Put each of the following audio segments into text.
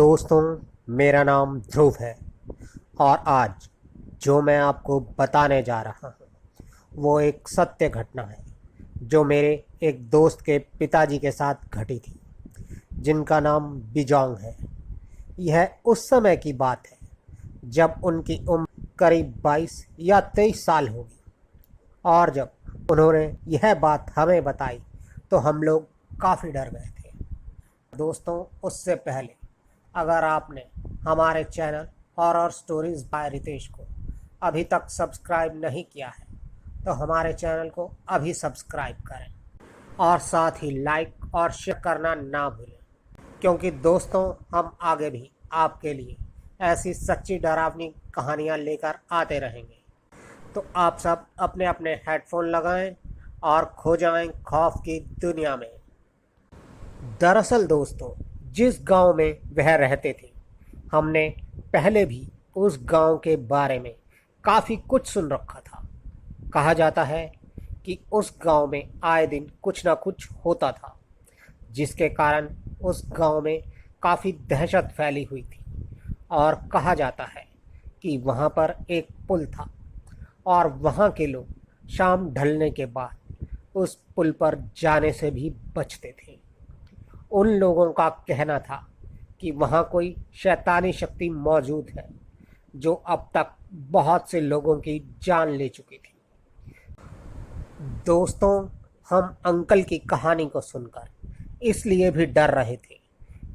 दोस्तों, मेरा नाम ध्रुव है और आज जो मैं आपको बताने जा रहा हूँ वो एक सत्य घटना है जो मेरे एक दोस्त के पिताजी के साथ घटी थी, जिनका नाम बिजोंग है। यह उस समय की बात है जब उनकी उम्र करीब 22 या 23 साल होगी और जब उन्होंने यह बात हमें बताई तो हम लोग काफ़ी डर गए थे। दोस्तों, उससे पहले अगर आपने हमारे channel horror stories by Ritesh को अभी तक सब्सक्राइब नहीं किया है तो हमारे चैनल को अभी सब्सक्राइब करें और साथ ही लाइक और शेयर करना ना भूलें, क्योंकि दोस्तों हम आगे भी आपके लिए ऐसी सच्ची डरावनी कहानियाँ लेकर आते रहेंगे। तो आप सब अपने अपने हेडफोन लगाएं और खो जाएं खौफ की दुनिया में। दरअसल दोस्तों, जिस गांव में वह रहते थे, हमने पहले भी उस गांव के बारे में काफ़ी कुछ सुन रखा था। कहा जाता है कि उस गांव में आए दिन कुछ ना कुछ होता था, जिसके कारण उस गांव में काफ़ी दहशत फैली हुई थी। और कहा जाता है कि वहां पर एक पुल था और वहां के लोग शाम ढलने के बाद उस पुल पर जाने से भी बचते थे। उन लोगों का कहना था कि वहाँ कोई शैतानी शक्ति मौजूद है जो अब तक बहुत से लोगों की जान ले चुकी थी। दोस्तों, हम अंकल की कहानी को सुनकर इसलिए भी डर रहे थे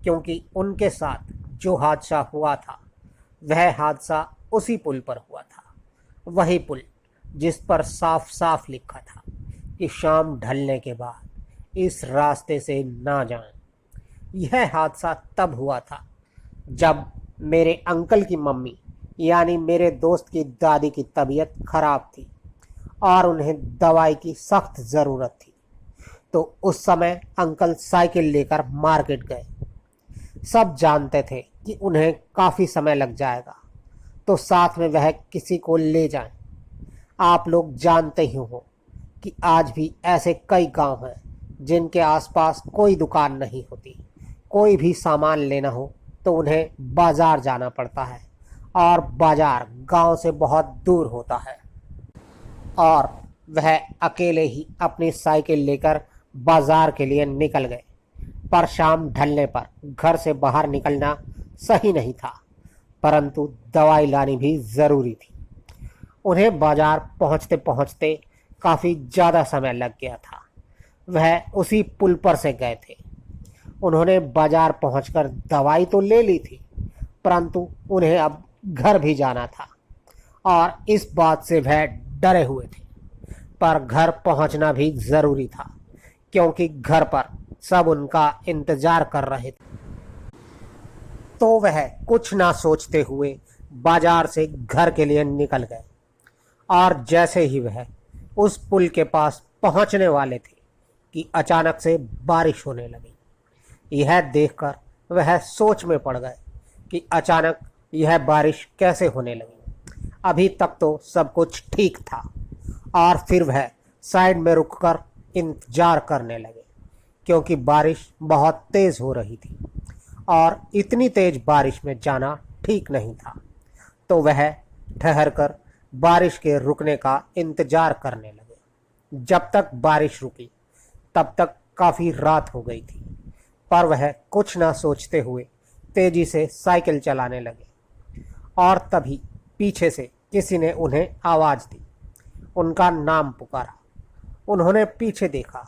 क्योंकि उनके साथ जो हादसा हुआ था वह हादसा उसी पुल पर हुआ था। वही पुल जिस पर साफ साफ लिखा था कि शाम ढलने के बाद इस रास्ते से ना जाएं। यह हादसा तब हुआ था जब मेरे अंकल की मम्मी यानी मेरे दोस्त की दादी की तबीयत खराब थी और उन्हें दवाई की सख्त ज़रूरत थी। तो उस समय अंकल साइकिल लेकर मार्केट गए। सब जानते थे कि उन्हें काफ़ी समय लग जाएगा, तो साथ में वह किसी को ले जाएं। आप लोग जानते ही हो कि आज भी ऐसे कई गांव हैं जिनके आसपास कोई दुकान नहीं होती। कोई भी सामान लेना हो तो उन्हें बाज़ार जाना पड़ता है और बाज़ार गांव से बहुत दूर होता है और वह अकेले ही अपनी साइकिल लेकर बाज़ार के लिए निकल गए। पर शाम ढलने पर घर से बाहर निकलना सही नहीं था, परंतु दवाई लानी भी ज़रूरी थी। उन्हें बाज़ार पहुंचते पहुंचते काफ़ी ज़्यादा समय लग गया था। वह उसी पुल पर से गए थे। उन्होंने बाजार पहुंचकर दवाई तो ले ली थी, परंतु उन्हें अब घर भी जाना था और इस बात से वह डरे हुए थे। पर घर पहुंचना भी ज़रूरी था क्योंकि घर पर सब उनका इंतज़ार कर रहे थे। तो वह कुछ ना सोचते हुए बाजार से घर के लिए निकल गए और जैसे ही वह उस पुल के पास पहुंचने वाले थे कि अचानक से बारिश होने लगी। यह देखकर वह सोच में पड़ गए कि अचानक यह बारिश कैसे होने लगी। अभी तक तो सब कुछ ठीक था और फिर वह साइड में रुककर इंतजार करने लगे क्योंकि बारिश बहुत तेज़ हो रही थी और इतनी तेज़ बारिश में जाना ठीक नहीं था। तो वह ठहरकर बारिश के रुकने का इंतजार करने लगे। जब तक बारिश रुकी तब तक काफ़ी रात हो गई थी, पर वह कुछ ना सोचते हुए तेजी से साइकिल चलाने लगे और तभी पीछे से किसी ने उन्हें आवाज़ दी। उनका नाम पुकारा। उन्होंने पीछे देखा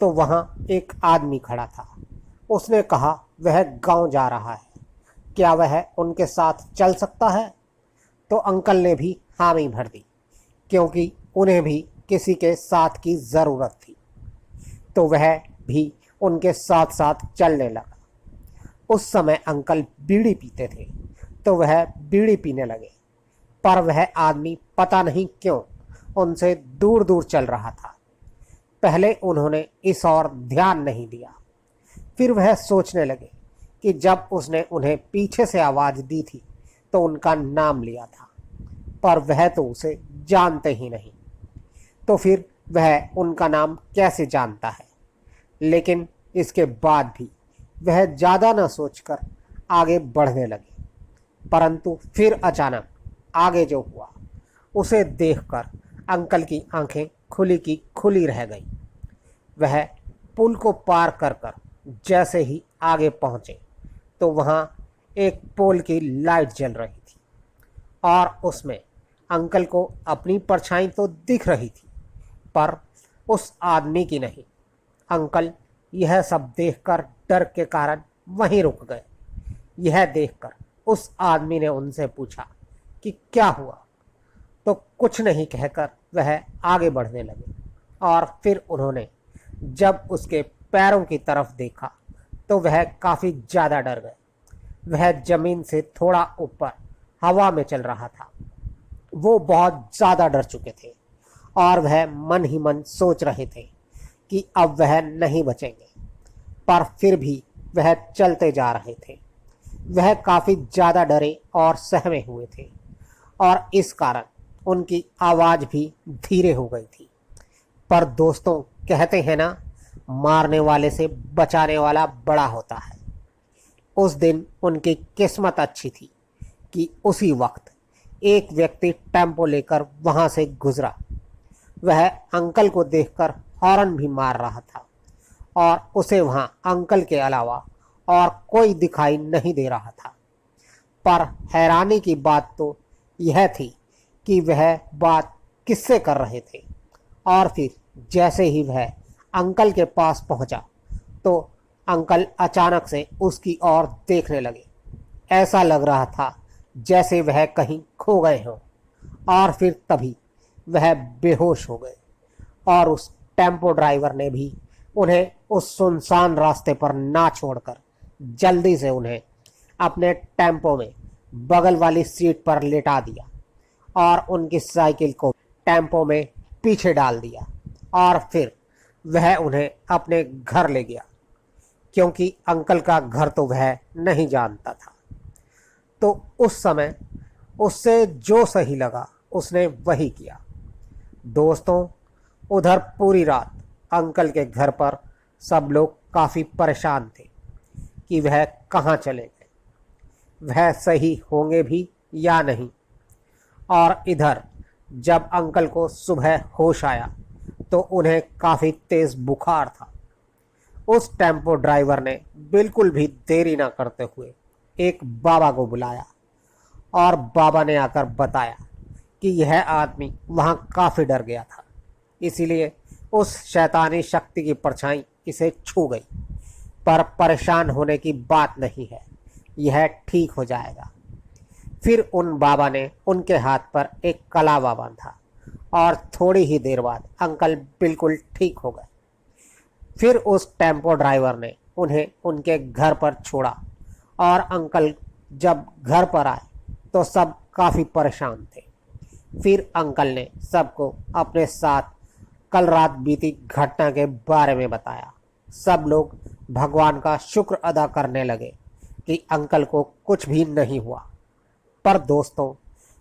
तो वहाँ एक आदमी खड़ा था। उसने कहा वह गांव जा रहा है, क्या वह उनके साथ चल सकता है? तो अंकल ने भी हामी भर दी क्योंकि उन्हें भी किसी के साथ की ज़रूरत थी। तो वह भी उनके साथ साथ चलने लगा। उस समय अंकल बीड़ी पीते थे तो वह बीड़ी पीने लगे, पर वह आदमी पता नहीं क्यों उनसे दूर दूर चल रहा था। पहले उन्होंने इस ओर ध्यान नहीं दिया। फिर वह सोचने लगे कि जब उसने उन्हें पीछे से आवाज़ दी थी तो उनका नाम लिया था, पर वह तो उसे जानते ही नहीं, तो फिर वह उनका नाम कैसे जानता है। लेकिन इसके बाद भी वह ज़्यादा न सोचकर आगे बढ़ने लगे, परंतु फिर अचानक आगे जो हुआ उसे देखकर अंकल की आंखें खुली की खुली रह गई। वह पुल को पार कर कर जैसे ही आगे पहुंचे तो वहां एक पोल की लाइट जल रही थी और उसमें अंकल को अपनी परछाई तो दिख रही थी, पर उस आदमी की नहीं। अंकल यह सब देखकर डर के कारण वहीं रुक गए। यह देखकर उस आदमी ने उनसे पूछा कि क्या हुआ, तो कुछ नहीं कहकर वह आगे बढ़ने लगे। और फिर उन्होंने जब उसके पैरों की तरफ देखा तो वह काफ़ी ज़्यादा डर गए। वह ज़मीन से थोड़ा ऊपर हवा में चल रहा था। वो बहुत ज़्यादा डर चुके थे और वह मन ही मन सोच रहे थे कि अब वह नहीं बचेंगे, पर फिर भी वह चलते जा रहे थे। वह काफ़ी ज़्यादा डरे और सहमे हुए थे और इस कारण उनकी आवाज़ भी धीरे हो गई थी। पर दोस्तों, कहते हैं ना, मारने वाले से बचाने वाला बड़ा होता है। उस दिन उनकी किस्मत अच्छी थी कि उसी वक्त एक व्यक्ति टेम्पो लेकर वहां से गुजरा। वह अंकल को देखकर हॉर्न भी मार रहा था और उसे वहां अंकल के अलावा और कोई दिखाई नहीं दे रहा था। पर हैरानी की बात तो यह थी कि वह बात किससे कर रहे थे। और फिर जैसे ही वह अंकल के पास पहुंचा तो अंकल अचानक से उसकी ओर देखने लगे। ऐसा लग रहा था जैसे वह कहीं खो गए हों। और फिर तभी वह बेहोश हो गए और उस टेम्पो ड्राइवर ने भी उन्हें उस सुनसान रास्ते पर ना छोड़कर जल्दी से उन्हें अपने टेम्पो में बगल वाली सीट पर लेटा दिया और उनकी साइकिल को टेम्पो में पीछे डाल दिया। और फिर वह उन्हें अपने घर ले गया, क्योंकि अंकल का घर तो वह नहीं जानता था। तो उस समय उससे जो सही लगा उसने वही किया। दोस्तों, उधर पूरी रात अंकल के घर पर सब लोग काफ़ी परेशान थे कि वह कहाँ चले गए, वह सही होंगे भी या नहीं। और इधर जब अंकल को सुबह होश आया तो उन्हें काफ़ी तेज़ बुखार था। उस टेम्पो ड्राइवर ने बिल्कुल भी देरी ना करते हुए एक बाबा को बुलाया और बाबा ने आकर बताया कि यह आदमी वहाँ काफ़ी डर गया था, इसीलिए उस शैतानी शक्ति की परछाई इसे छू गई। पर परेशान होने की बात नहीं है, यह ठीक हो जाएगा। फिर उन बाबा ने उनके हाथ पर एक कलावा बांधा और थोड़ी ही देर बाद अंकल बिल्कुल ठीक हो गए। फिर उस टेम्पो ड्राइवर ने उन्हें उनके घर पर छोड़ा और अंकल जब घर पर आए तो सब काफ़ी परेशान थे। फिर अंकल ने सबको अपने साथ कल रात बीती घटना के बारे में बताया। सब लोग भगवान का शुक्र अदा करने लगे कि अंकल को कुछ भी नहीं हुआ। पर दोस्तों,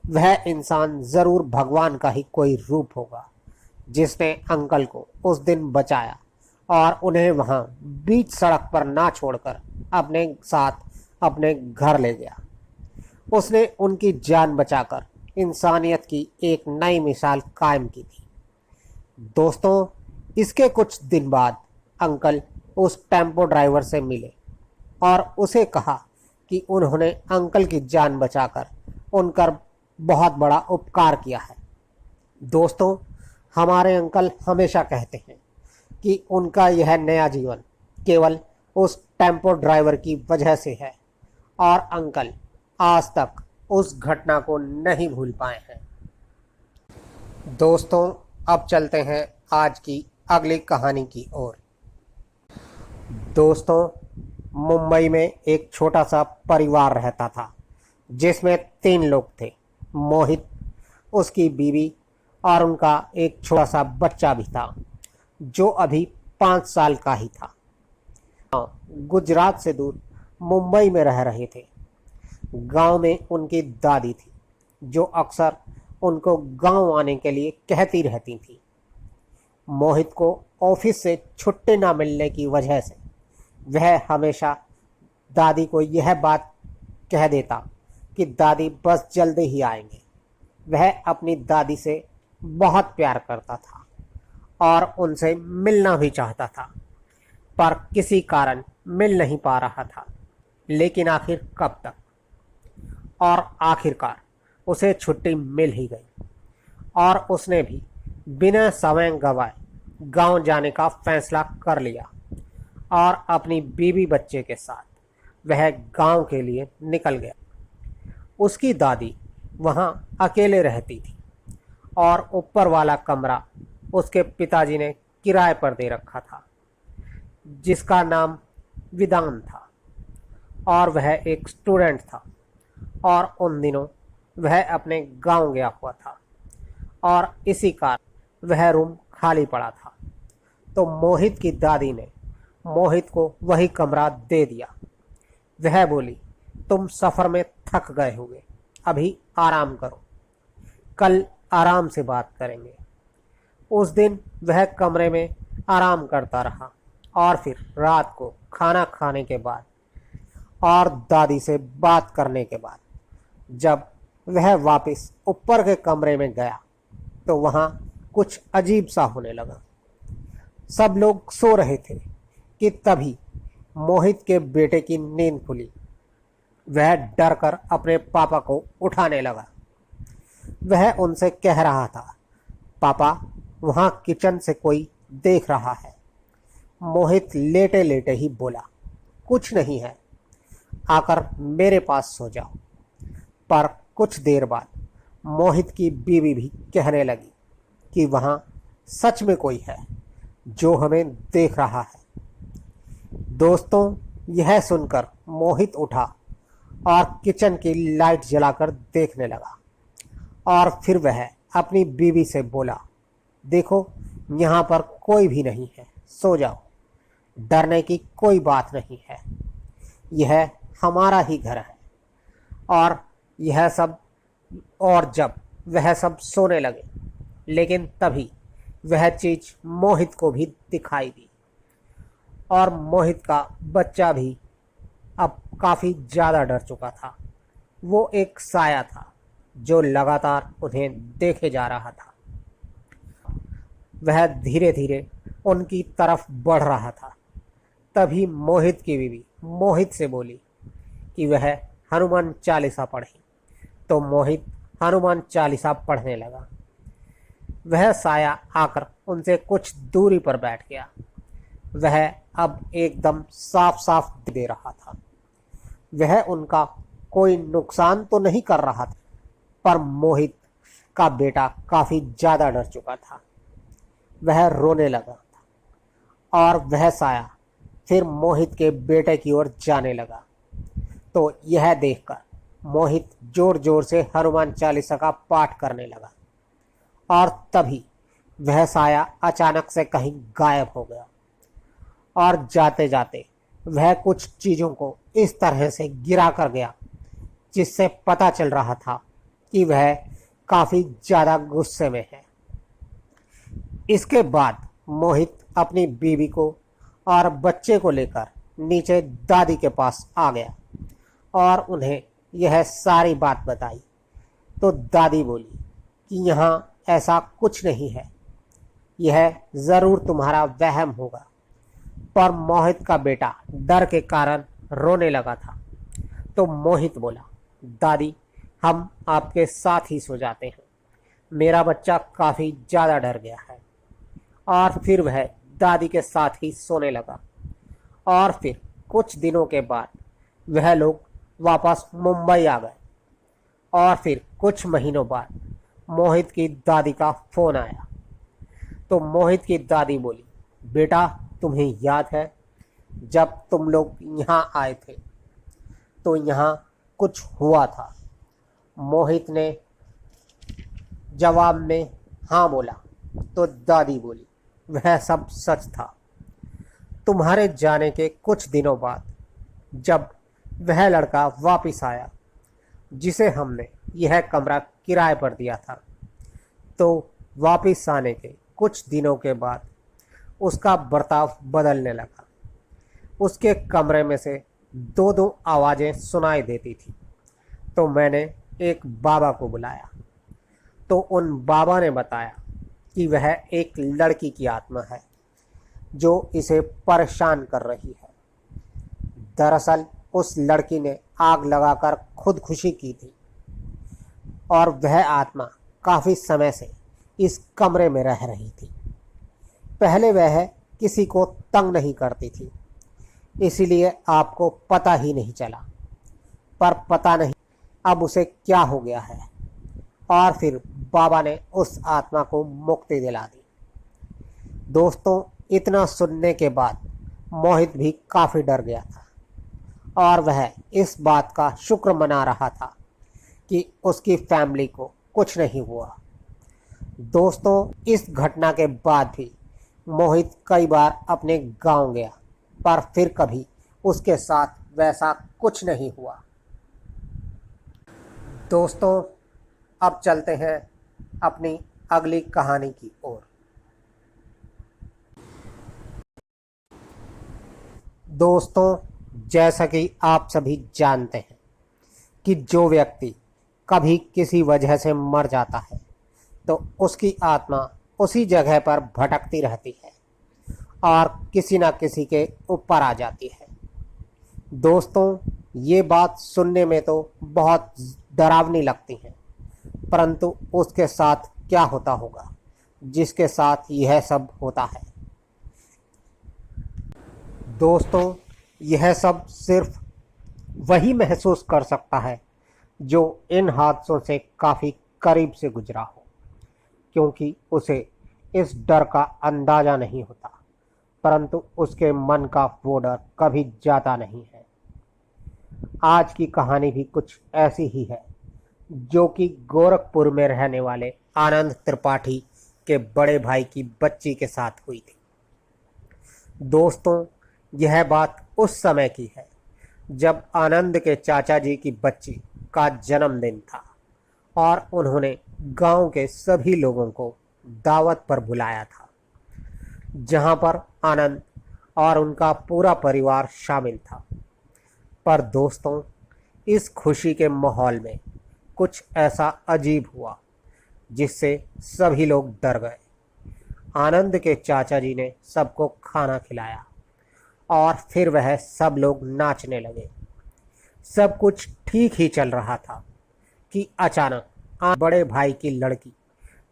वह इंसान ज़रूर भगवान का ही कोई रूप होगा जिसने अंकल को उस दिन बचाया और उन्हें वहाँ बीच सड़क पर ना छोड़कर अपने साथ अपने घर ले गया। उसने उनकी जान बचाकर इंसानियत की एक नई मिसाल कायम की थी। दोस्तों, इसके कुछ दिन बाद अंकल उस टेम्पो ड्राइवर से मिले और उसे कहा कि उन्होंने अंकल की जान बचाकर उनका बहुत बड़ा उपकार किया है। दोस्तों, हमारे अंकल हमेशा कहते हैं कि उनका यह नया जीवन केवल उस टेम्पो ड्राइवर की वजह से है और अंकल आज तक उस घटना को नहीं भूल पाए हैं। दोस्तों, अब चलते हैं आज की अगली कहानी की ओर। दोस्तों, मुंबई में एक छोटा सा परिवार रहता था जिसमें 3 लोग थे। मोहित, उसकी बीवी और उनका एक छोटा सा बच्चा भी था जो अभी 5 साल का ही था। गुजरात से दूर मुंबई में रह रहे थे। गांव में उनकी दादी थी जो अक्सर उनको गांव आने के लिए कहती रहती थी। मोहित को ऑफिस से छुट्टी ना मिलने की वजह से वह हमेशा दादी को यह बात कह देता कि दादी बस जल्दी ही आएंगे। वह अपनी दादी से बहुत प्यार करता था और उनसे मिलना भी चाहता था, पर किसी कारण मिल नहीं पा रहा था। लेकिन आखिर कब तक? और आखिरकार उसे छुट्टी मिल ही गई और उसने भी बिना समय गंवाए गांव जाने का फैसला कर लिया और अपनी बीवी बच्चे के साथ वह गांव के लिए निकल गया। उसकी दादी वहां अकेले रहती थी और ऊपर वाला कमरा उसके पिताजी ने किराए पर दे रखा था, जिसका नाम विदान था, और वह एक स्टूडेंट था और उन दिनों वह अपने गांव गया हुआ था और इसी कारण वह रूम खाली पड़ा था। तो मोहित की दादी ने मोहित को वही कमरा दे दिया। वह बोली, तुम सफ़र में थक गए होगे, अभी आराम करो, कल आराम से बात करेंगे। उस दिन वह कमरे में आराम करता रहा और फिर रात को खाना खाने के बाद और दादी से बात करने के बाद जब वह वापस ऊपर के कमरे में गया तो वहाँ कुछ अजीब सा होने लगा। सब लोग सो रहे थे कि तभी मोहित के बेटे की नींद खुली। वह डर कर अपने पापा को उठाने लगा। वह उनसे कह रहा था, पापा, वहाँ किचन से कोई देख रहा है। मोहित लेटे लेटे ही बोला, कुछ नहीं है, आकर मेरे पास सो जाओ। पर कुछ देर बाद मोहित की बीवी भी कहने लगी कि वहाँ सच में कोई है जो हमें देख रहा है। दोस्तों, यह सुनकर मोहित उठा और किचन की लाइट जलाकर देखने लगा और फिर वह अपनी बीवी से बोला, देखो, यहाँ पर कोई भी नहीं है, सो जाओ, डरने की कोई बात नहीं है, यह हमारा ही घर है। और यह सब, और जब वह सब सोने लगे, लेकिन तभी वह चीज़ मोहित को भी दिखाई दी और मोहित का बच्चा भी अब काफ़ी ज़्यादा डर चुका था। वो एक साया था जो लगातार उन्हें देखे जा रहा था। वह धीरे धीरे उनकी तरफ बढ़ रहा था। तभी मोहित की बीवी मोहित से बोली कि वह हनुमान चालीसा पढ़े। तो मोहित हनुमान चालीसा पढ़ने लगा। वह साया आकर उनसे कुछ दूरी पर बैठ गया। वह अब एकदम साफ साफ दे रहा था। वह उनका कोई नुकसान तो नहीं कर रहा था, पर मोहित का बेटा काफ़ी ज़्यादा डर चुका था। वह रोने लगा था और वह साया फिर मोहित के बेटे की ओर जाने लगा। तो यह देखकर मोहित जोर जोर से हनुमान चालीसा का पाठ करने लगा और तभी वह साया अचानक से कहीं गायब हो गया और जाते जाते वह कुछ चीज़ों को इस तरह से गिरा कर गया जिससे पता चल रहा था कि वह काफ़ी ज़्यादा गुस्से में है। इसके बाद मोहित अपनी बीवी को और बच्चे को लेकर नीचे दादी के पास आ गया और उन्हें यह सारी बात बताई। तो दादी बोली कि यहाँ ऐसा कुछ नहीं है, यह ज़रूर तुम्हारा वहम होगा। पर मोहित का बेटा डर के कारण रोने लगा था। तो मोहित बोला, दादी, हम आपके साथ ही सो जाते हैं, मेरा बच्चा काफ़ी ज़्यादा डर गया है। और फिर वह दादी के साथ ही सोने लगा और फिर कुछ दिनों के बाद वह लोग वापस मुंबई आ गए और फिर कुछ महीनों बाद मोहित की दादी का फ़ोन आया। तो मोहित की दादी बोली, बेटा, तुम्हें याद है जब तुम लोग यहाँ आए थे तो यहाँ कुछ हुआ था? मोहित ने जवाब में हाँ बोला। तो दादी बोली, वह सब सच था। तुम्हारे जाने के कुछ दिनों बाद जब वह लड़का वापस आया जिसे हमने यह कमरा किराए पर दिया था, तो वापस आने के कुछ दिनों के बाद उसका बर्ताव बदलने लगा। उसके कमरे में से दो दो आवाज़ें सुनाई देती थी। तो मैंने एक बाबा को बुलाया, तो उन बाबा ने बताया कि वह एक लड़की की आत्मा है जो इसे परेशान कर रही है। दरअसल उस लड़की ने आग लगाकर खुदकुशी की थी और वह आत्मा काफ़ी समय से इस कमरे में रह रही थी। पहले वह किसी को तंग नहीं करती थी, इसीलिए आपको पता ही नहीं चला। पर पता नहीं अब उसे क्या हो गया है। और फिर बाबा ने उस आत्मा को मुक्ति दिला दी। दोस्तों, इतना सुनने के बाद मोहित भी काफ़ी डर गया था और वह इस बात का शुक्र मना रहा था कि उसकी फैमिली को कुछ नहीं हुआ। दोस्तों, इस घटना के बाद भी मोहित कई बार अपने गांव गया, पर फिर कभी उसके साथ वैसा कुछ नहीं हुआ। दोस्तों, अब चलते हैं अपनी अगली कहानी की ओर। दोस्तों, जैसा कि आप सभी जानते हैं कि जो व्यक्ति कभी किसी वजह से मर जाता है तो उसकी आत्मा उसी जगह पर भटकती रहती है और किसी न किसी के ऊपर आ जाती है। दोस्तों, ये बात सुनने में तो बहुत डरावनी लगती है, परंतु उसके साथ क्या होता होगा जिसके साथ यह सब होता है। दोस्तों, यह सब सिर्फ वही महसूस कर सकता है जो इन हादसों से काफ़ी करीब से गुजरा हो, क्योंकि उसे इस डर का अंदाज़ा नहीं होता, परंतु उसके मन का वो डर कभी जाता नहीं है। आज की कहानी भी कुछ ऐसी ही है, जो कि गोरखपुर में रहने वाले आनंद त्रिपाठी के बड़े भाई की बच्ची के साथ हुई थी। दोस्तों, यह बात उस समय की है जब आनंद के चाचा जी की बच्ची का जन्मदिन था और उन्होंने गांव के सभी लोगों को दावत पर बुलाया था, जहां पर आनंद और उनका पूरा परिवार शामिल था। पर दोस्तों, इस खुशी के माहौल में कुछ ऐसा अजीब हुआ जिससे सभी लोग डर गए। आनंद के चाचा जी ने सबको खाना खिलाया और फिर वह सब लोग नाचने लगे। सब कुछ ठीक ही चल रहा था कि अचानक बड़े भाई की लड़की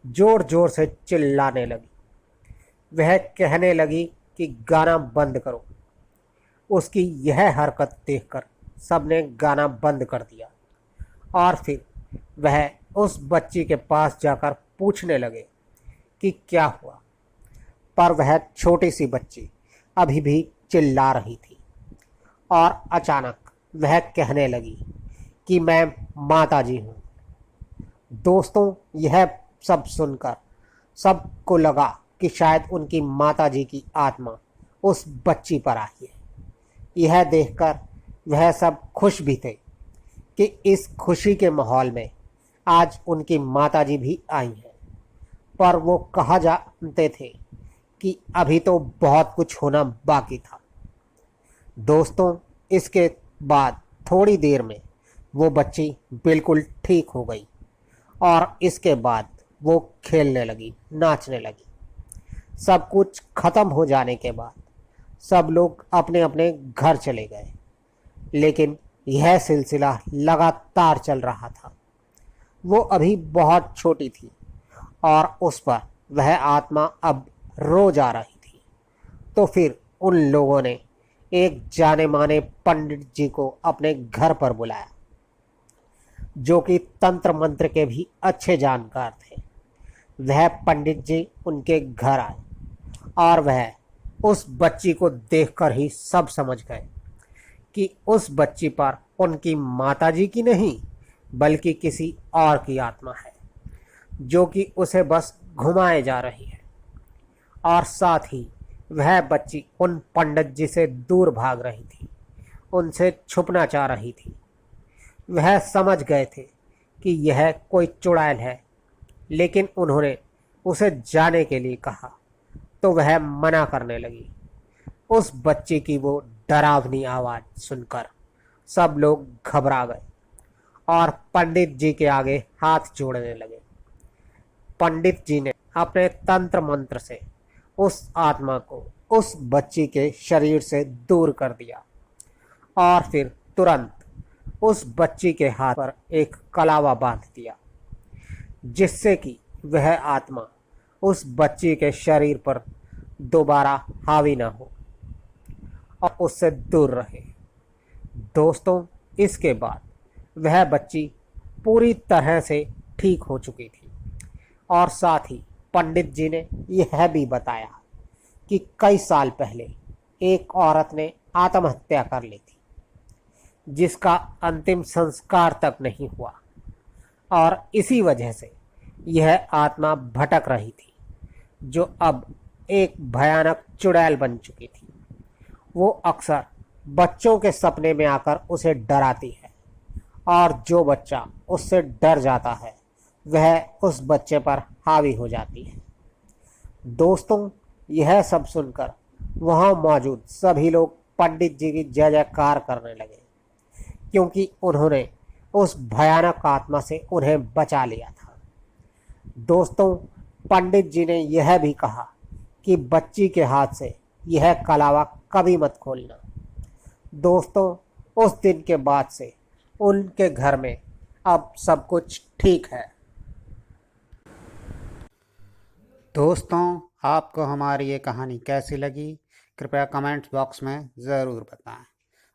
जोर जोर से चिल्लाने लगी। वह कहने लगी कि गाना बंद करो। उसकी यह हरकत देखकर सबने गाना बंद कर दिया और फिर वह उस बच्ची के पास जाकर पूछने लगे कि क्या हुआ। पर वह छोटी सी बच्ची अभी भी चिल्ला रही थी और अचानक वह कहने लगी कि मैं माता जी हूँ। दोस्तों, यह सब सुनकर सबको लगा कि शायद उनकी माता जी की आत्मा उस बच्ची पर आई है। यह देखकर वह सब खुश भी थे कि इस खुशी के माहौल में आज उनकी माताजी भी आई हैं। पर वो कहा जानते थे कि अभी तो बहुत कुछ होना बाकी था। दोस्तों, इसके बाद थोड़ी देर में वो बच्ची बिल्कुल ठीक हो गई और इसके बाद वो खेलने लगी, नाचने लगी। सब कुछ ख़त्म हो जाने के बाद सब लोग अपने अपने घर चले गए, लेकिन यह सिलसिला लगातार चल रहा था। वो अभी बहुत छोटी थी और उस पर वह आत्मा अब रोज आ रही थी। तो फिर उन लोगों ने एक जाने माने पंडित जी को अपने घर पर बुलाया, जो कि तंत्र मंत्र के भी अच्छे जानकार थे। वह पंडित जी उनके घर आए और वह उस बच्ची को देखकर ही सब समझ गए कि उस बच्ची पर उनकी माताजी की नहीं बल्कि किसी और की आत्मा है, जो कि उसे बस घुमाए जा रही है। और साथ ही वह बच्ची उन पंडित जी से दूर भाग रही थी, उनसे छुपना चाह रही थी। वह समझ गए थे कि यह कोई चुड़ैल है, लेकिन उन्होंने उसे जाने के लिए कहा तो वह मना करने लगी। उस बच्ची की वो डरावनी आवाज़ सुनकर सब लोग घबरा गए और पंडित जी के आगे हाथ जोड़ने लगे। पंडित जी ने अपने तंत्र मंत्र से उस आत्मा को उस बच्ची के शरीर से दूर कर दिया और फिर तुरंत उस बच्ची के हाथ पर एक कलावा बांध दिया, जिससे कि वह आत्मा उस बच्ची के शरीर पर दोबारा हावी न हो और उससे दूर रहे। दोस्तों, इसके बाद वह बच्ची पूरी तरह से ठीक हो चुकी थी और साथ ही पंडित जी ने यह भी बताया कि कई साल पहले एक औरत ने आत्महत्या कर ली थी, जिसका अंतिम संस्कार तक नहीं हुआ और इसी वजह से यह आत्मा भटक रही थी, जो अब एक भयानक चुड़ैल बन चुकी थी। वो अक्सर बच्चों के सपने में आकर उसे डराती है और जो बच्चा उससे डर जाता है वह उस बच्चे पर हावी हो जाती है। दोस्तों, यह सब सुनकर वहाँ मौजूद सभी लोग पंडित जी की जय जयकार करने लगे, क्योंकि उन्होंने उस भयानक आत्मा से उन्हें बचा लिया था। दोस्तों, पंडित जी ने यह भी कहा कि बच्ची के हाथ से यह कलावा कभी मत खोलना। दोस्तों, उस दिन के बाद से उनके घर में अब सब कुछ ठीक है। दोस्तों, आपको हमारी ये कहानी कैसी लगी, कृपया कमेंट बॉक्स में ज़रूर बताएं।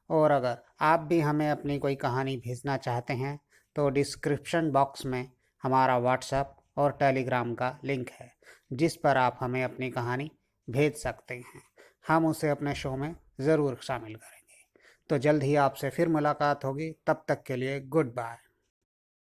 और अगर आप भी हमें अपनी कोई कहानी भेजना चाहते हैं तो डिस्क्रिप्शन बॉक्स में हमारा व्हाट्सएप और टेलीग्राम का लिंक है, जिस पर आप हमें अपनी कहानी भेज सकते हैं। हम उसे अपने शो में ज़रूर शामिल करेंगे। तो जल्द ही आपसे फिर मुलाकात होगी। तब तक के लिए गुड बाय।